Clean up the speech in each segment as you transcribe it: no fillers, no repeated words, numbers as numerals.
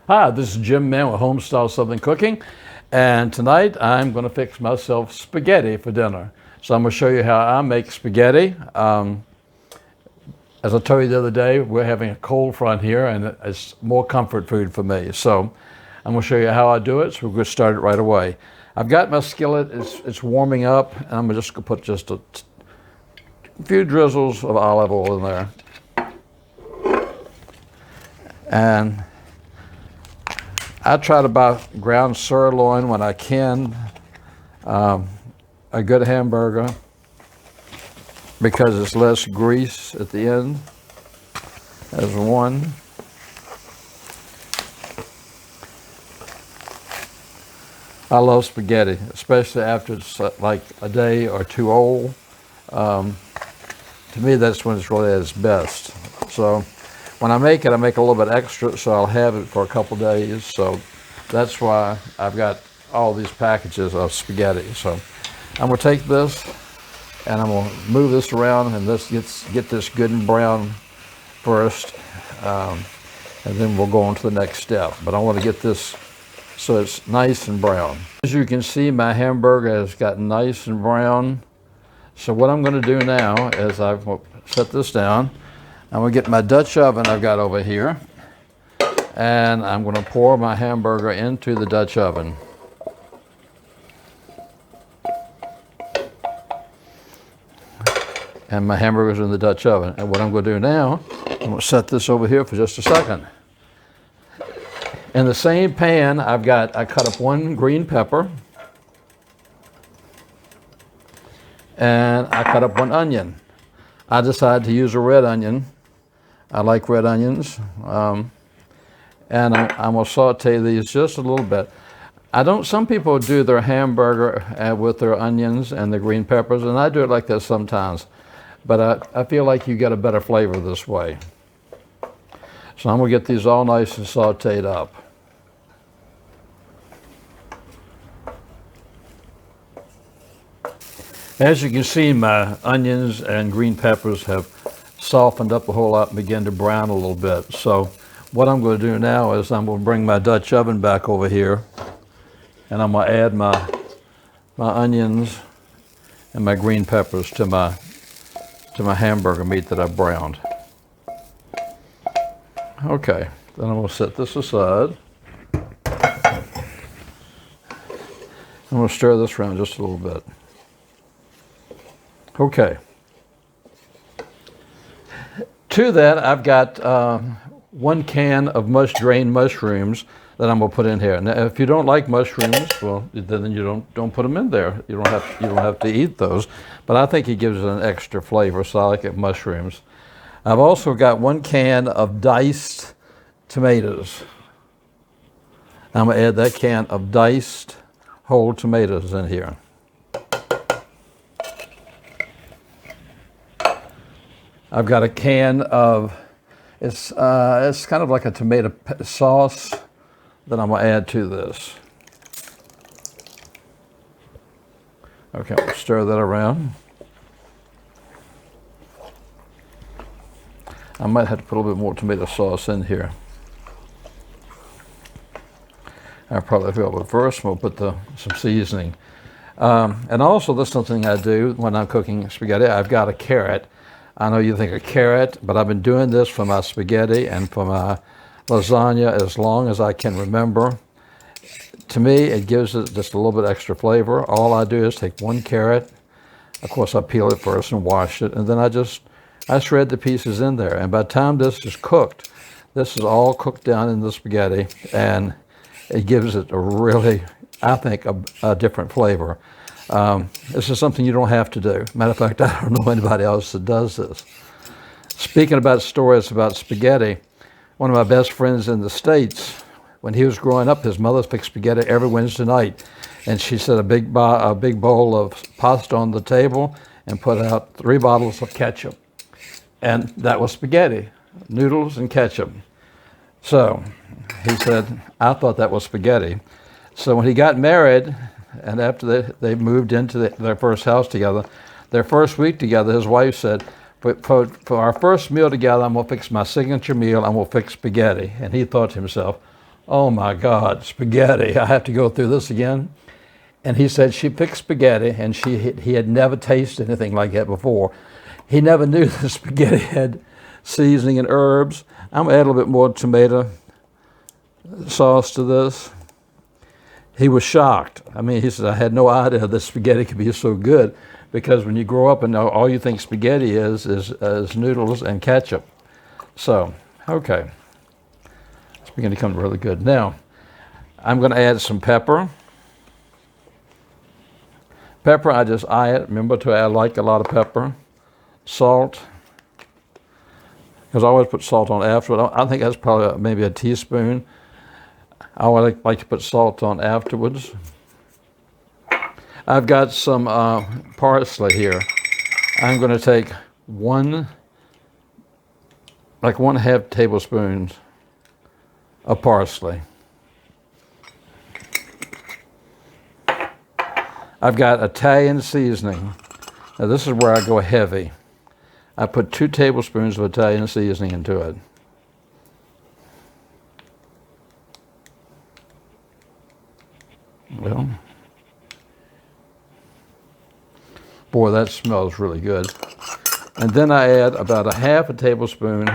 Hi, this is Jim Mann with Homestyle Southern Cooking, and tonight I'm going to fix myself spaghetti for dinner. So I'm going to show you how I make spaghetti. As I told you the other day, we're having a cold front here, and it's more comfort food for me. So I'm going to show you how I do it, so we're going to start it right away. I've got my skillet, it's warming up, and I'm just going to put just a few drizzles of olive oil in there. And I try to buy ground sirloin when I can, a good hamburger, because it's less grease at the end. There's one. I love spaghetti, especially after it's like a day or two old. To me, that's when it's really at its best. So when I make it a little bit extra, so I'll have it for a couple days. So that's why I've got all these packages of spaghetti. So I'm gonna take this and I'm gonna move this around, and this get this good and brown first, and then we'll go on to the next step. But I want to get this so it's nice and brown. As you can see, my hamburger has gotten nice and brown. So what I'm gonna do now is I've set this down. I'm gonna get my Dutch oven I've got over here, and I'm gonna pour my hamburger into the Dutch oven. And my hamburger's in the Dutch oven. And what I'm gonna do now, I'm gonna set this over here for just a second. In the same pan, I cut up one green pepper, and I cut up one onion. I decided to use a red onion. I like red onions, and I'm gonna saute these just a little bit. Some people do their hamburger with their onions and the green peppers, and I do it like this sometimes, but I feel like you get a better flavor this way. So I'm gonna get these all nice and sauteed up. As you can see, my onions and green peppers have softened up a whole lot and begin to brown a little bit. So what I'm going to do now is I'm going to bring my Dutch oven back over here, and I'm going to add my onions and my green peppers to my hamburger meat that I've browned. Okay, then I'm going to set this aside. I'm going to stir this around just a little bit. Okay. To that, I've got 1 can of drained mushrooms that I'm gonna put in here. Now, if you don't like mushrooms, well, then you don't put them in there. You don't have to eat those. But I think it gives it an extra flavor, so I like it mushrooms. I've also got 1 can of diced tomatoes. I'm gonna add that can of diced whole tomatoes in here. I've got a can of, it's kind of like a tomato sauce that I'm gonna add to this. Okay, I'll stir that around. I might have to put a little bit more tomato sauce in here. I probably will, but first we'll put some seasoning. And also, this is something I do when I'm cooking spaghetti. I've got a carrot. I know you think a carrot, but I've been doing this for my spaghetti and for my lasagna as long as I can remember. To me, it gives it just a little bit extra flavor. All I do is take 1 carrot. Of course, I peel it first and wash it, and then I shred the pieces in there. And by the time this is cooked, this is all cooked down in the spaghetti, and it gives it a really, I think, a different flavor. This is something you don't have to do. Matter of fact, I don't know anybody else that does this. Speaking about stories about spaghetti, one of my best friends in the States, when he was growing up, his mother fixed spaghetti every Wednesday night. And she set a big bowl of pasta on the table and put out 3 bottles of ketchup. And that was spaghetti, noodles and ketchup. So he said, I thought that was spaghetti. So when he got married, and after they moved into their first house together, their first week together, his wife said, for our first meal together, I'm going to fix my signature meal, I'm going to fix spaghetti. And he thought to himself, Oh my God, spaghetti. I have to go through this again. And he said she picked spaghetti, and he had never tasted anything like that before. He never knew the spaghetti had seasoning and herbs. I'm gonna add a little bit more tomato sauce to this. He was shocked. I mean, he said, I had no idea that spaghetti could be so good, because when you grow up and all you think spaghetti is noodles and ketchup. So, okay. It's beginning to come really good. Now, I'm going to add some pepper. Pepper, I just eye it. Remember to add, like a lot of pepper. Salt, because I always put salt on afterward. I think that's probably maybe a teaspoon. I always like to put salt on afterwards. I've got some parsley here. I'm going to take 1.5 tablespoons of parsley. I've got Italian seasoning. Now this is where I go heavy. I put 2 tablespoons of Italian seasoning into it. Well, boy, that smells really good. And then I add about 1/2 tablespoon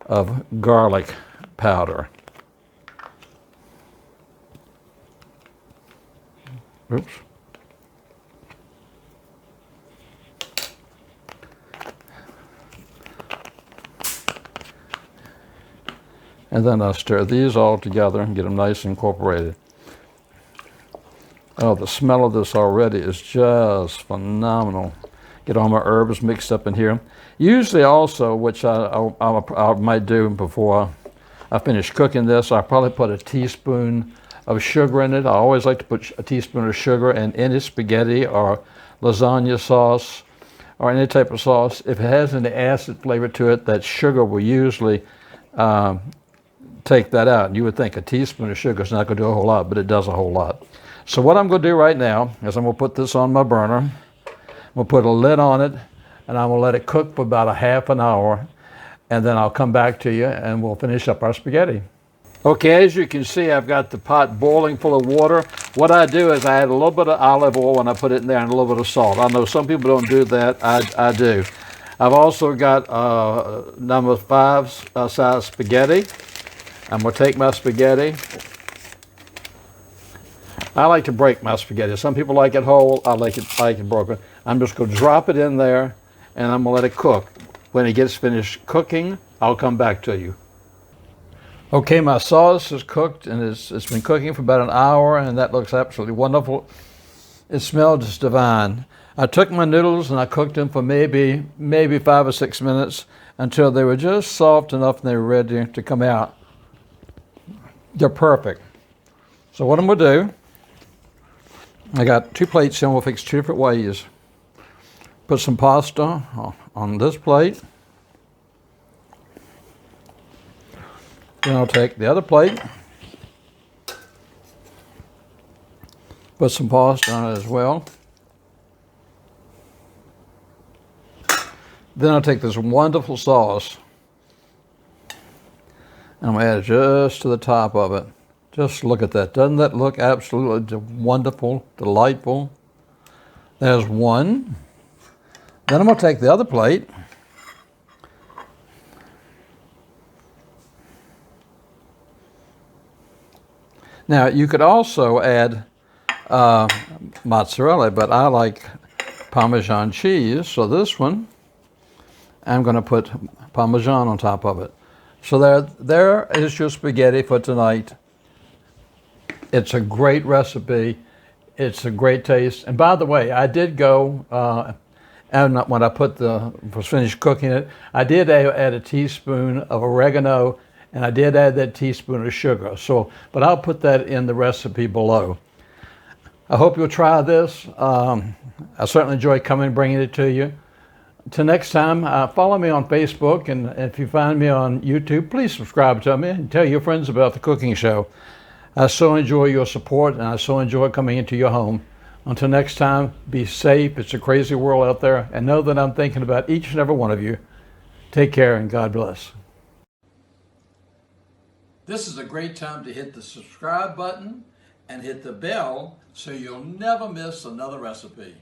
of garlic powder. Oops. And then I'll stir these all together and get them nice and incorporated. Oh, the smell of this already is just phenomenal. Get all my herbs mixed up in here. Usually also, which I might do before I finish cooking this, I'll probably put a teaspoon of sugar in it. I always like to put a teaspoon of sugar in any spaghetti or lasagna sauce or any type of sauce. If it has any acid flavor to it, that sugar will usually take that out. And you would think a teaspoon of sugar is not going to do a whole lot, but it does a whole lot. So what I'm going to do right now is I'm going to put this on my burner. I'm going to put a lid on it, and I'm going to let it cook for about 1/2 hour, and then I'll come back to you and we'll finish up our spaghetti. Okay, as you can see, I've got the pot boiling full of water. What I do is I add a little bit of olive oil when I put it in there, and a little bit of salt. I know some people don't do that. I do. I've also got number 5 size spaghetti. I'm going to take my spaghetti. I like to break my spaghetti. Some people like it whole. I like it broken. I'm just going to drop it in there, and I'm going to let it cook. When it gets finished cooking, I'll come back to you. Okay, my sauce is cooked, and it's been cooking for about 1 hour, and that looks absolutely wonderful. It smells just divine. I took my noodles and I cooked them for maybe 5 or 6 minutes until they were just soft enough and they were ready to come out. They're perfect. So what I'm going to do, I got 2 plates here, and we'll fix 2 different ways. Put some pasta on this plate. Then I'll take the other plate, put some pasta on it as well. Then I'll take this wonderful sauce, and I'm going to add it just to the top of it. Just look at that. Doesn't that look absolutely wonderful, delightful? There's one. Then I'm going to take the other plate. Now, you could also add mozzarella, but I like Parmesan cheese. So this one, I'm going to put Parmesan on top of it. So there is your spaghetti for tonight. It's a great recipe. It's a great taste. And by the way, I did go, and when I was finished cooking it, I did add a teaspoon of oregano, and I did add that teaspoon of sugar. So, but I'll put that in the recipe below. I hope you'll try this. I certainly enjoy coming and bringing it to you. Till next time, follow me on Facebook, and if you find me on YouTube, please subscribe to me and tell your friends about the cooking show. I so enjoy your support, and I so enjoy coming into your home. Until next time, be safe. It's a crazy world out there, and know that I'm thinking about each and every one of you. Take care, and God bless. This is a great time to hit the subscribe button and hit the bell so you'll never miss another recipe.